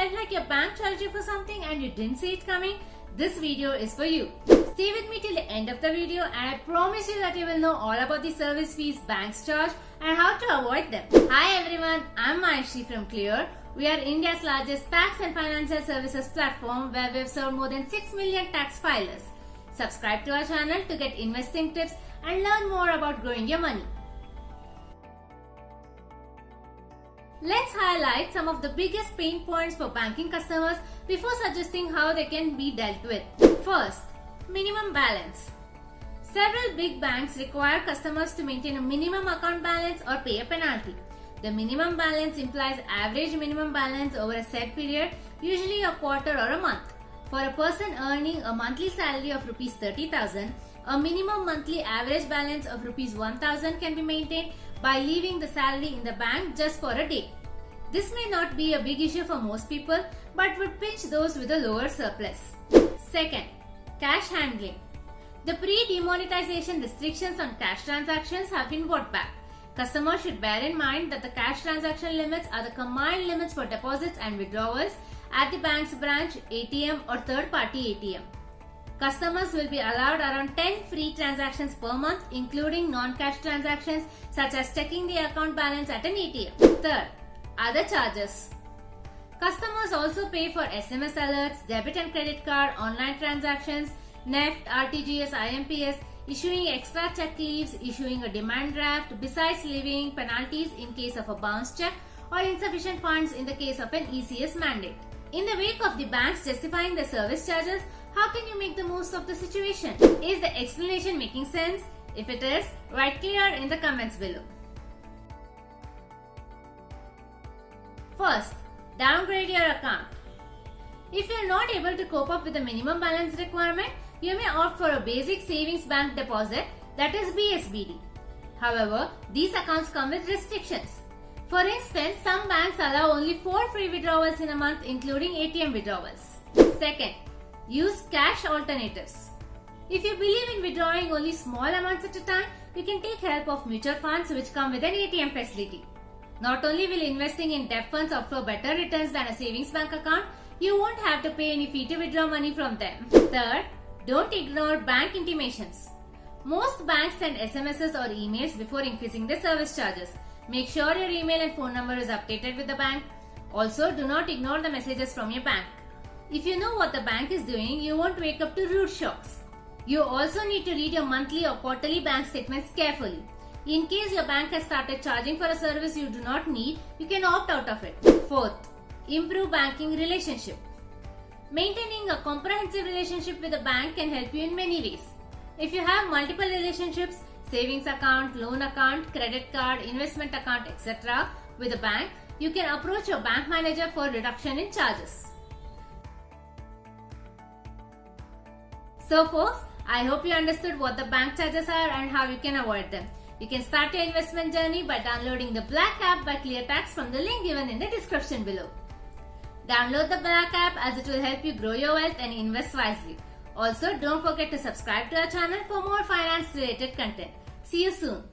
felt like your bank charged you for something and you didn't see it coming? This video is for you. Stay with me till the end of the video and I promise you that you will know all about the service fees banks charge and how to avoid them. Hi everyone, I'm Maishri from Clear. We are India's largest tax and financial services platform where we have served more than 6 million tax filers. Subscribe to our channel to get investing tips and learn more about growing your money. Let's highlight some of the biggest pain points for banking customers before suggesting how they can be dealt with. First, minimum balance. Several big banks require customers to maintain a minimum account balance or pay a penalty. The minimum balance implies average minimum balance over a set period, usually a quarter or a month. For a person earning a monthly salary of Rs 30,000, a minimum monthly average balance of Rs 1,000 can be maintained by leaving the salary in the bank just for a day. This may not be a big issue for most people, but would pinch those with a lower surplus. Second, cash handling. The pre-demonetization restrictions on cash transactions have been brought back. Customers should bear in mind that the cash transaction limits are the combined limits for deposits and withdrawals at the bank's branch, ATM or third-party ATM. Customers will be allowed around 10 free transactions per month, including non-cash transactions such as checking the account balance at an ATM. Third, other charges. Customers also pay for SMS alerts, debit and credit card, online transactions, NEFT, RTGS, IMPS, issuing extra check leaves, issuing a demand draft, besides levying penalties in case of a bounce check or insufficient funds in the case of an ECS mandate. In the wake of the banks justifying the service charges, how can you make the most of the situation? Is the explanation making sense? If it is, write clear in the comments below. First, downgrade your account. If you are not able to cope up with the minimum balance requirement, you may opt for a basic savings bank deposit, that is BSBD. However, these accounts come with restrictions. For instance, some banks allow only 4 free withdrawals in a month, including ATM withdrawals. Second, use cash alternatives. If you believe in withdrawing only small amounts at a time, you can take help of mutual funds which come with an ATM facility. Not only will investing in debt funds offer better returns than a savings bank account, you won't have to pay any fee to withdraw money from them. Third, don't ignore bank intimations. Most banks send SMSs or emails before increasing the service charges. Make sure your email and phone number is updated with the bank. Also, do not ignore the messages from your bank. If you know what the bank is doing, you won't wake up to rude shocks. You also need to read your monthly or quarterly bank statements carefully. In case your bank has started charging for a service you do not need, you can opt out of it. Fourth, improve banking relationship. Maintaining a comprehensive relationship with a bank can help you in many ways. If you have multiple relationships, savings account, loan account, credit card, investment account, etc. with a bank, you can approach your bank manager for reduction in charges. So folks, I hope you understood what the bank charges are and how you can avoid them. You can start your investment journey by downloading the Black app by ClearTax from the link given in the description below. Download the Black app as it will help you grow your wealth and invest wisely. Also, don't forget to subscribe to our channel for more finance related content. See you soon.